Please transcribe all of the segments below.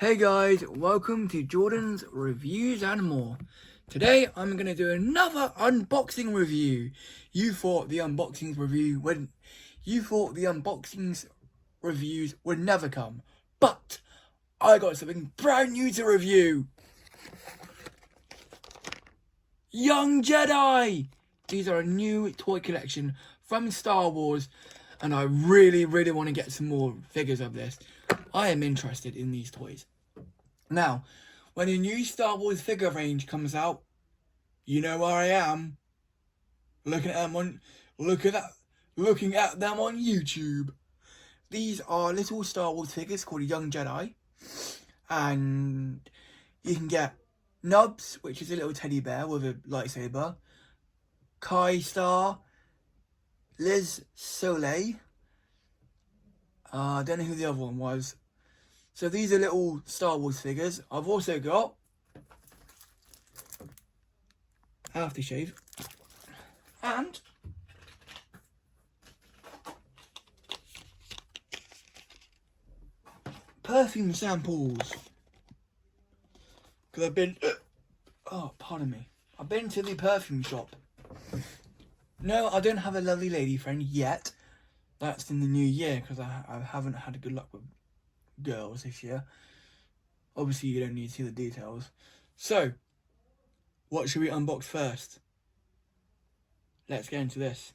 Hey guys, welcome to Jordan's Reviews and More. Today I'm going to do another unboxing review. You thought the unboxings reviews would never come, but I got something brand new to review. Young Jedi! These are a new toy collection from Star Wars, and I really want to get some more figures of this. I am interested in these toys. Now, when a new Star Wars figure range comes out, you know where I am. Looking at them on YouTube. These are little Star Wars figures called Young Jedi, and you can get Nubs, which is a little teddy bear with a lightsaber, Kai Star, Liz Soleil. I don't know who the other one was. So these are little Star Wars figures. I've also got aftershave and perfume samples. Because I've been, I've been to the perfume shop. No, I don't have a lovely lady friend yet. That's in the new year because I haven't had good luck with girls this year. Obviously you don't need to see the details. So, what should we unbox first? Let's get into this.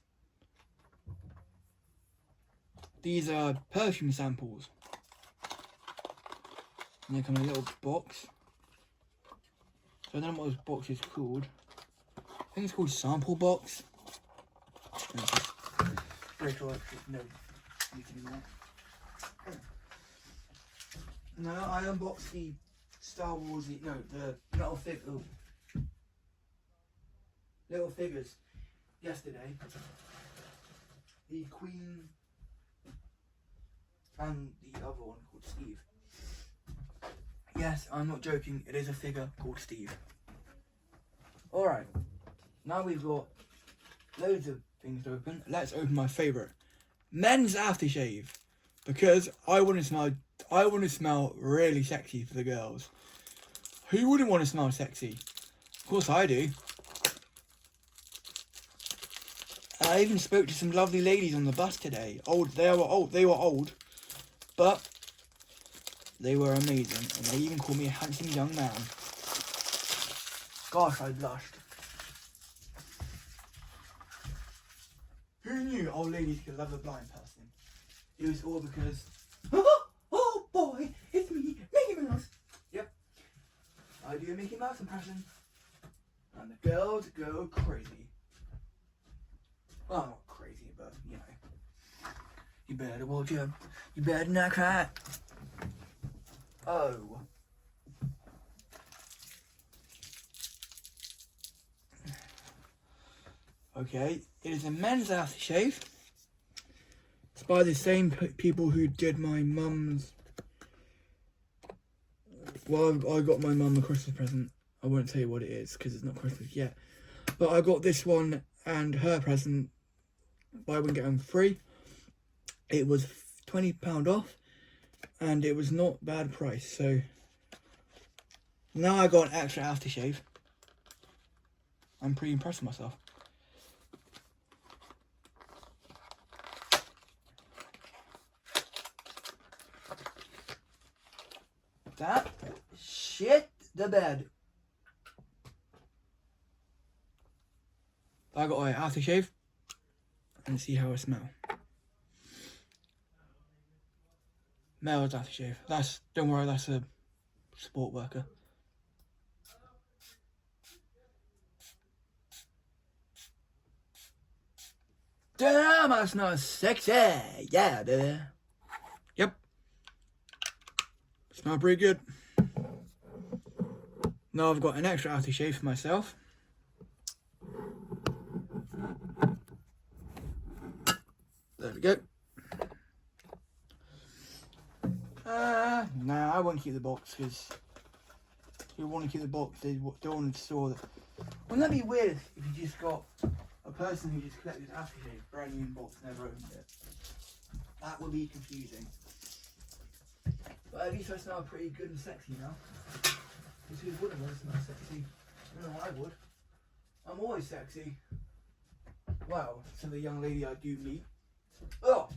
These are perfume samples. And they come in a little box. So I don't know what this box is called. I think it's called sample box. No, I unboxed the Star Wars, the little figures yesterday. The Queen and the other one called Steve. Yes, I'm not joking, it is a figure called Steve. Alright, now we've got loads of things to open. Let's open my favourite. Men's aftershave. Because I want to smell really sexy for the girls. Who wouldn't want to smell sexy? Of course I do. And I even spoke to some lovely ladies on the bus today. They were old, but they were amazing. And they even called me a handsome young man. Gosh, I blushed. Who knew old ladies could love a blind person? It was all because, oh boy, it's me, Mickey Mouse. Yep, I do a Mickey Mouse impression, and the girls go crazy. Well, not crazy, but you know. You better watch out. You better not cry. Oh. Okay, it is a men's aftershave. It's by the same people who did my mum's. Well, I got my mum a Christmas present. I won't tell you what it is because it's not Christmas yet. But I got this one and her present. Buy one, get one free. It was £20 off and it was not bad price. So now I got an extra aftershave. I'm pretty impressed with myself. That shit the bed. I got an aftershave and see how I smell. Male's aftershave. Don't worry, that's a sport worker. Damn, I smell sexy. Yeah, baby. Yep. Smell pretty good. Now I've got an extra aftershave for myself. There we go. Nah, I won't keep the box because you want to keep the box. They don't want to store that. Wouldn't that be weird if you just got a person who just collected aftershave, brand new box, never opened it? That would be confusing. But at least I smell pretty good and sexy now. Because who wouldn't want to smell sexy? I know I would. I'm always sexy. Well, to the young lady I do meet. Oh!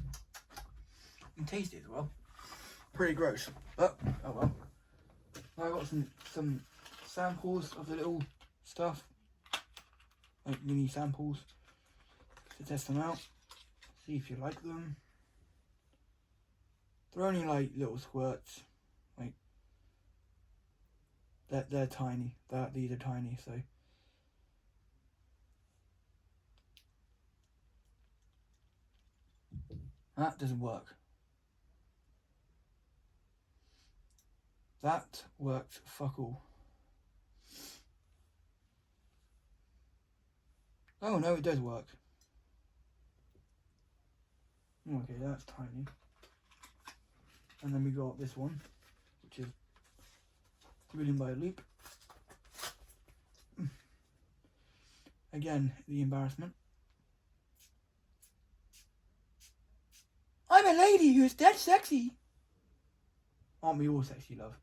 And taste it as well. Pretty gross. But, oh well. I got some samples of the little stuff. Like mini samples. To test them out. See if you like them. They're only like little squirts. Like, they're tiny. These are tiny, so. That doesn't work. That worked fuck all. Oh no, it does work. Okay, that's tiny. And then we got this one, which is William by a Loop. Again, the embarrassment. I'm a lady who's dead sexy. Aren't we all sexy, love?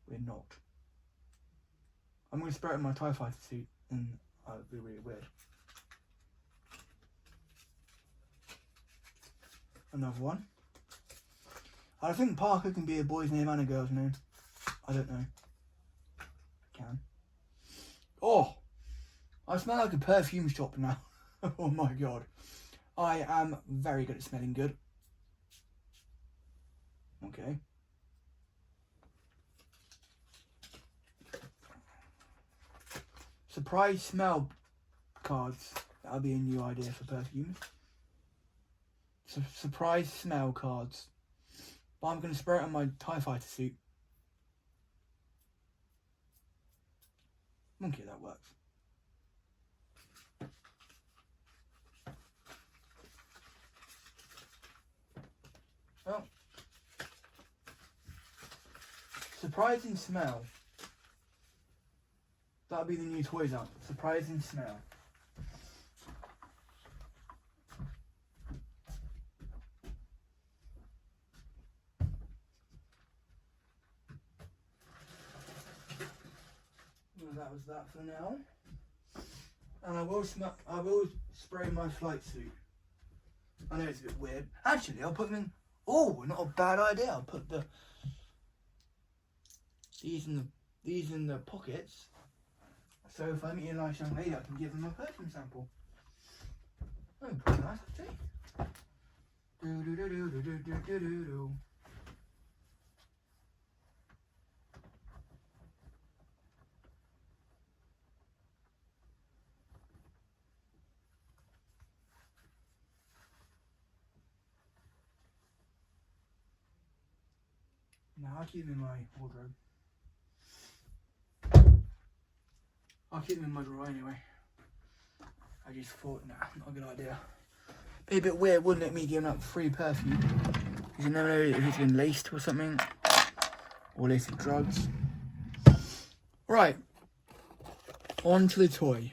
We're not. I'm going to spray it in my TIE Fighter suit, and it'll be really weird. Another one. I think Parker can be a boy's name and a girl's name. I don't know. Can. Oh! I smell like a perfume shop now. Oh my god. I am very good at smelling good. Okay. Surprise smell cards. That'll be a new idea for perfumes. Surprise smell cards. But I'm going to spray it on my TIE Fighter suit. Okay, that works. Well, surprising smell. That'll be the new toys out. Surprising smell. Well, that was that for now. And I will spray my flight suit. I know it's a bit weird. Actually, I'll put them in. Oh, not a bad idea. I'll put these in the pockets. So if I meet a nice young lady, I can give them a perfume sample. Oh, pretty nice actually. Do do do do do do do do do. No, I'll keep them in my wardrobe. I'll keep them in my drawer anyway. I just thought, nah, not a good idea. Be a bit weird, wouldn't it, me giving up free perfume? Because you never know if it's been laced with something. Or laced with drugs. Right. On to the toy.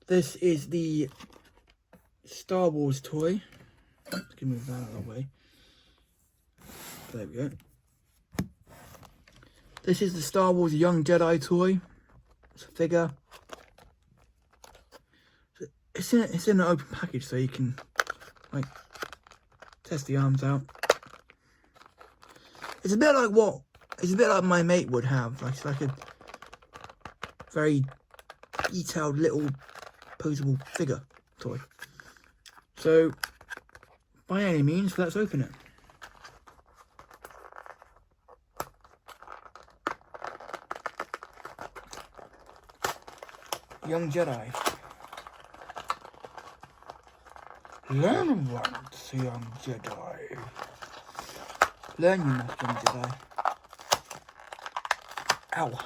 This is the Star Wars toy. Let's move that out of the way. There we go. This is the Star Wars Young Jedi toy. It's a figure. It's in an open package, so you can like test the arms out. It's a bit like my mate would have. Like, it's like a very detailed little posable figure toy. So by any means, let's open it. Young Jedi. Learn once, young Jedi. Learn you must, young Jedi. Ow.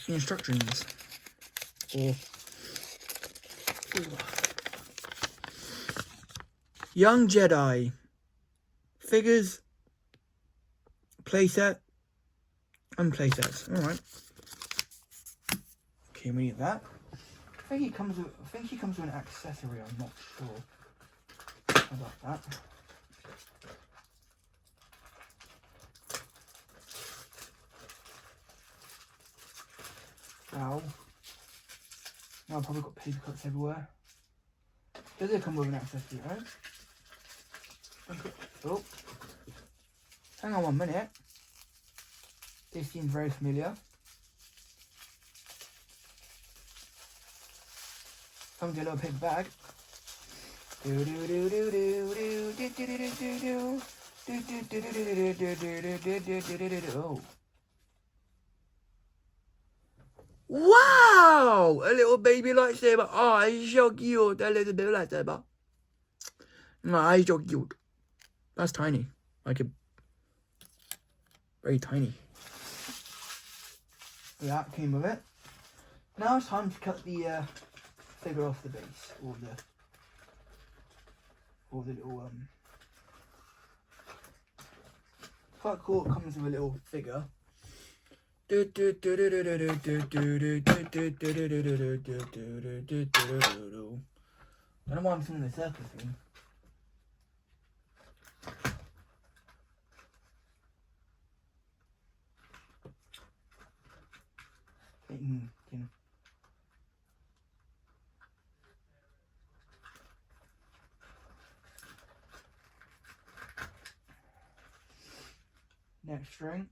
The instructions. Young Jedi. Figures. Playset and playsets. Alright. Okay, we need that. think he comes with an accessory. I'm not sure about that. Ow. Now I've probably got paper cuts everywhere. Does it come with an accessory, right? Oh. Hang on 1 minute. This seems very familiar. Comes in a little paper bag. Oh. Wow! A little baby lightsaber. Oh, it's so cute. A little baby lightsaber. No, it's so cute. That's tiny. Like a very tiny. That came with it. Now it's time to cut the figure off the base, or the little quite cool. It comes with a little figure. Don't know why I'm singing the circus thing. Next string.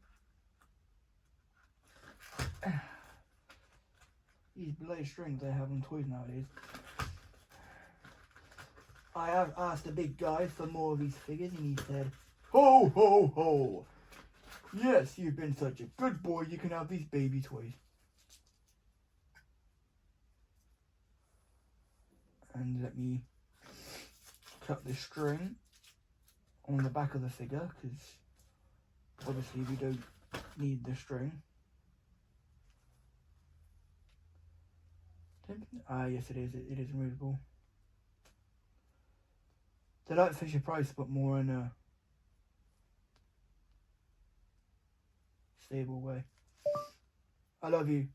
These bloody strings they have on toys nowadays. I have asked the big guy for more of these figures and he said, ho ho ho! Yes, you've been such a good boy, you can have these baby toys. And let me cut the string on the back of the figure, because obviously we don't need the string. Ah, yes it is. It is removable. They're like Fisher Price, but more in a stable way. I love you.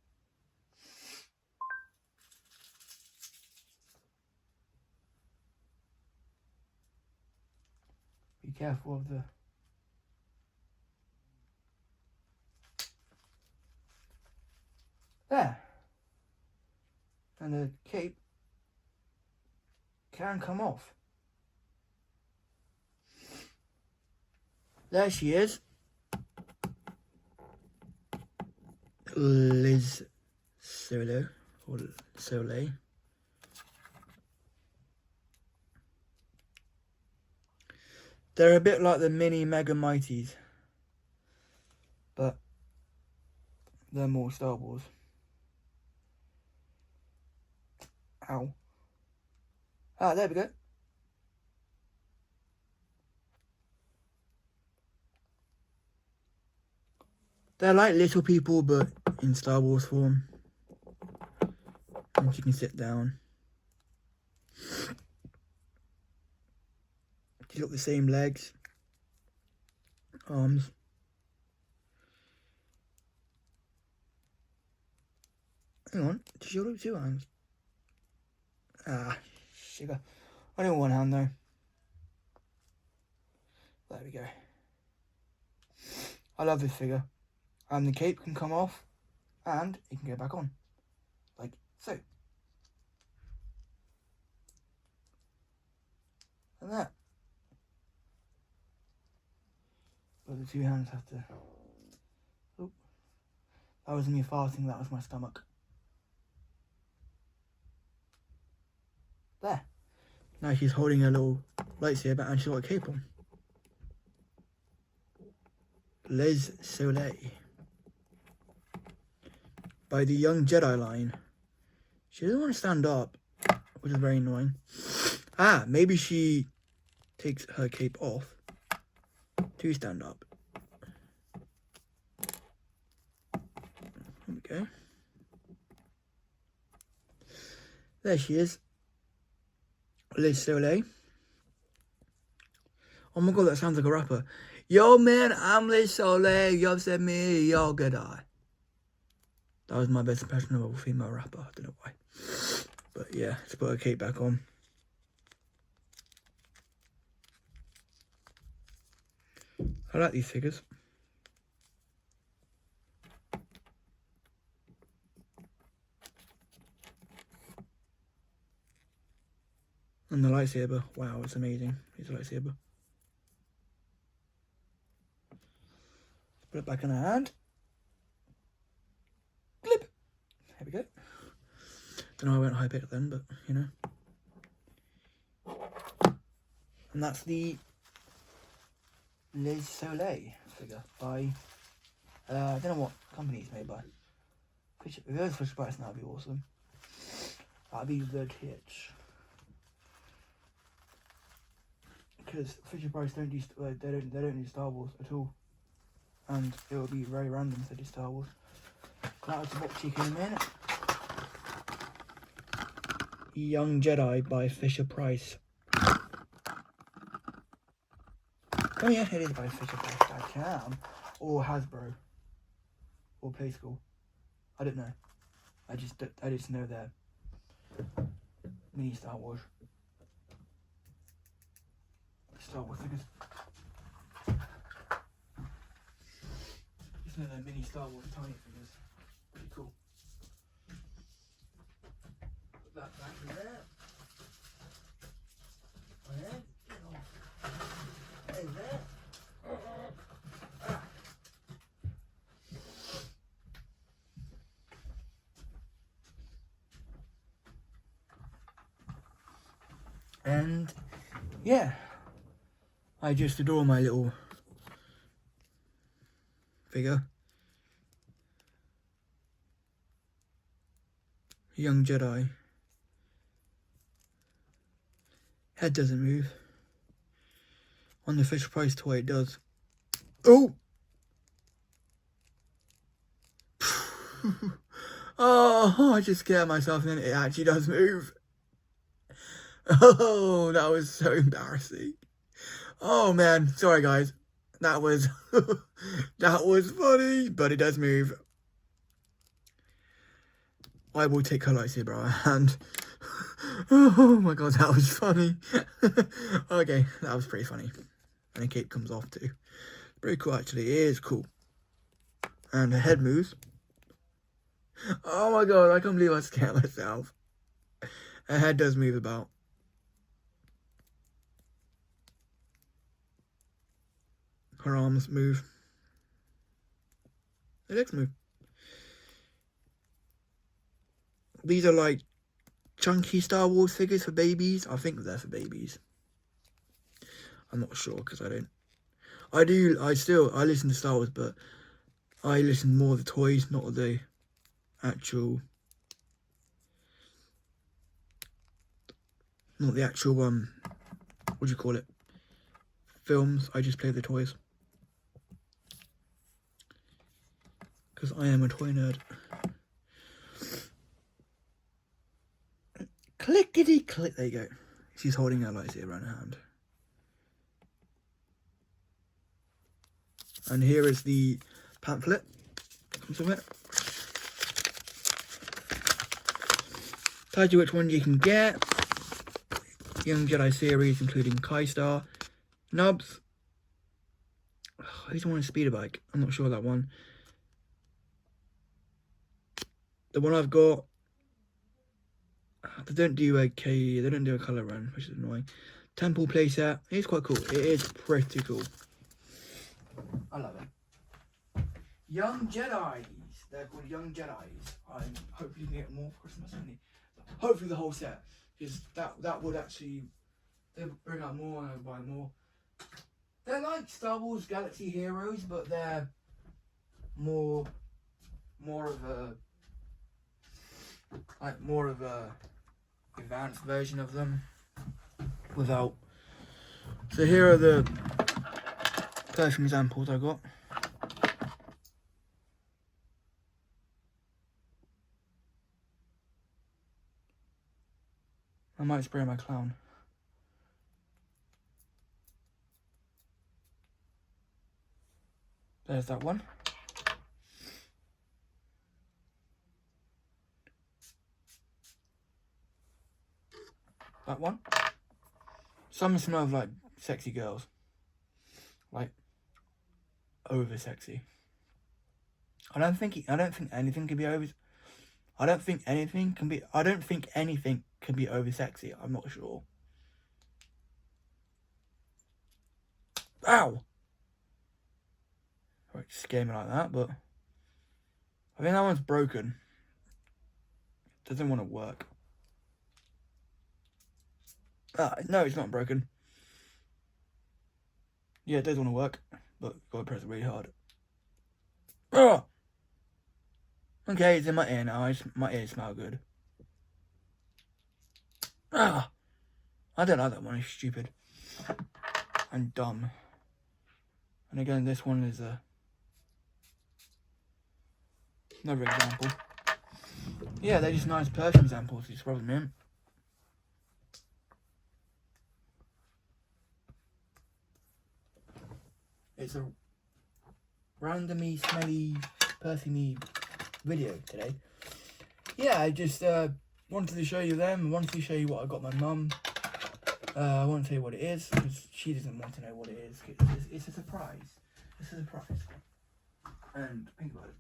Be careful of the... There. And the cape can come off. There she is. Liz Solo, or Soleil. They're a bit like the mini Mega Mighties, but they're more Star Wars. Ow. Ah, there we go. They're like little people, but in Star Wars form. And you can sit down. She's got the same legs, arms. Hang on, does she got 2 hands? Ah, sugar. Only 1 hand though. There we go. I love this figure. And the cape can come off and it can go back on. Like so. And that. But the 2 hands have to... Oh. That wasn't me farting, that was my stomach. There. Now she's holding a little lightsaber and she's got a cape on. Les Soleil. By the Young Jedi line. She doesn't want to stand up, which is very annoying. Ah, maybe she takes her cape off to stand up. There we go. There she is. Les Soleil. Oh my god, that sounds like a rapper. Yo man, I'm Les Soleil. Yo said me, yo Jedi. That was my best impression of a female rapper. I don't know why. But yeah, let's put a cape back on. I like these figures. And the lightsaber, wow, it's amazing. It's a lightsaber. Put it back in the hand. Clip. There we go. Don't know why I went high pick then, but you know. And that's the Les Soleil figure by, I don't know what company it's made by. If it was Fisher Price, that'd be awesome. That'd be the kitsch. Because Fisher Price don't do they don't do Star Wars at all, and it would be very random if they did Star Wars. Clouds of Box Chicken in a minute. Young Jedi by Fisher Price. Oh yeah, it is by Fisher Price. Damn. Or Hasbro. Or Play School. I don't know. I just know they're mini Star Wars. Star Wars figures. Just know they're mini Star Wars tiny figures. Pretty cool. Put that back in there. And in there. And yeah, I just adore my little figure. Young Jedi. Head doesn't move. On the Fisher Price toy it does. Oh! Oh, I just scared myself and it actually does move. Oh, that was so embarrassing. Oh man, sorry guys. That was that was funny, but it does move. I will take her lightsaber out of her hand. Oh my god, that was funny. Okay, that was pretty funny. And the cape comes off too. Pretty cool actually, it is cool. And her head moves. Oh my god, I can't believe I scared myself. Her head does move about. Her arms move. Her legs move. These are like chunky Star Wars figures for babies. I think they're for babies. I'm not sure because I listen to Star Wars, but I listen more to the toys, not the actual, what do you call it? Films. I just play the toys. Because I am a toy nerd. Clickety click. There you go. She's holding her lightsaber in her hand. And here is the pamphlet. Comes with it. Tells you which one you can get. Young Jedi series, including Kai-Star, Nubs. I just want a speeder bike. I'm not sure that one. The one I've got, they don't do a colour run, which is annoying. Temple playset. It's quite cool. It is pretty cool. I love it. Young Jedis. They're called Young Jedis. I'm hopefully can get more for Christmas. Hopefully the whole set. Because that would actually, they bring out more and I would buy more. They're like Star Wars Galaxy Heroes, but they're more of a advanced version of them without. So here are the perfume examples I got. I might spray my clown. There's that one. That one. Some smell like sexy girls. Like over sexy. I don't think anything can be over. I don't think anything can be over sexy. I'm not sure. Ow! Right, scare me like that, but I think that one's broken. Doesn't want to work. No, it's not broken. Yeah, it does want to work, but gotta press it really hard. Oh! Okay, it's in my ear now. My ears smell good. I don't like that one. It's stupid and dumb. And again, this one is another example. Yeah, they're just nice perfume samples. It's probably me. It's a randomly smelly, perfumey video today. Yeah, I just wanted to show you them. I wanted to show you what I got my mum. I won't tell you what it is because she doesn't want to know what it is. It's a surprise. It's a surprise. And think about it.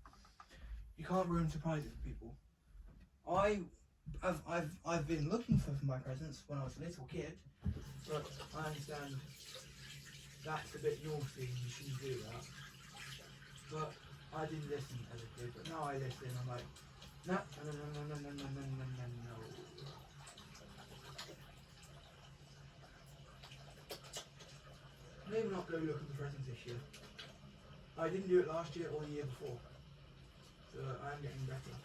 You can't ruin surprises for people. I've been looking for my presents when I was a little kid, but I understand that's a bit naughty. You shouldn't do that. But I didn't listen as a kid. But now I listen. I'm like, no. Maybe not go looking for presents this year. I didn't do it last year or the year before. So I'm getting better.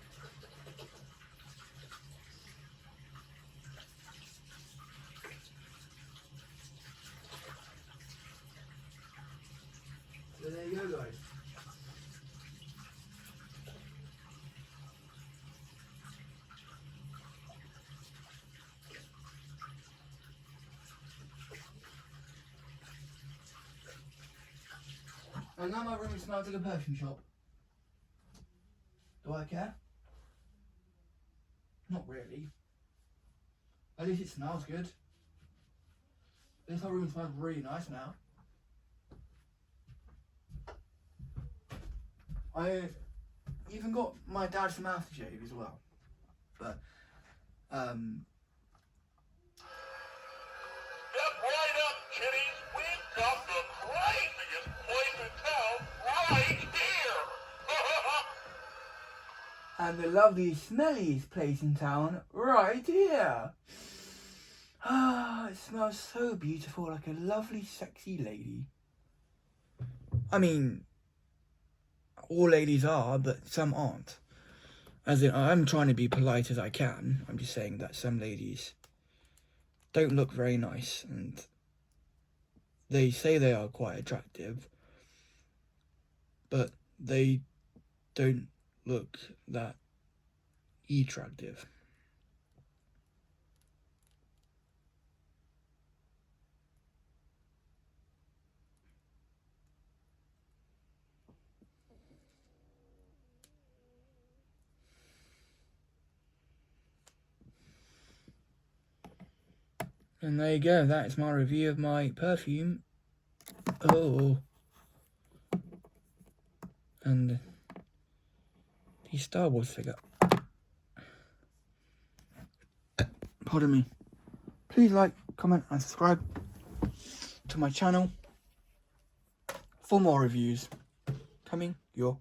So there you go, guys. And now my room smells like a perfume shop. Do I care? Not really. At least it smells good. This whole room smells really nice now. I even got my dad some aftershave as well. But, Step right up, kiddies. We've got the craziest place in town right here. and the lovely smelliest place in town right here. Ah, it smells so beautiful, like a lovely sexy lady. I mean, all ladies are, but some aren't. As in, I'm trying to be polite as I can. I'm just saying that some ladies don't look very nice, and they say they are quite attractive, but they don't look that attractive. And there you go, that is my review of my perfume. Oh. And the Star Wars figure. Pardon me. Please like, comment and subscribe to my channel for more reviews coming your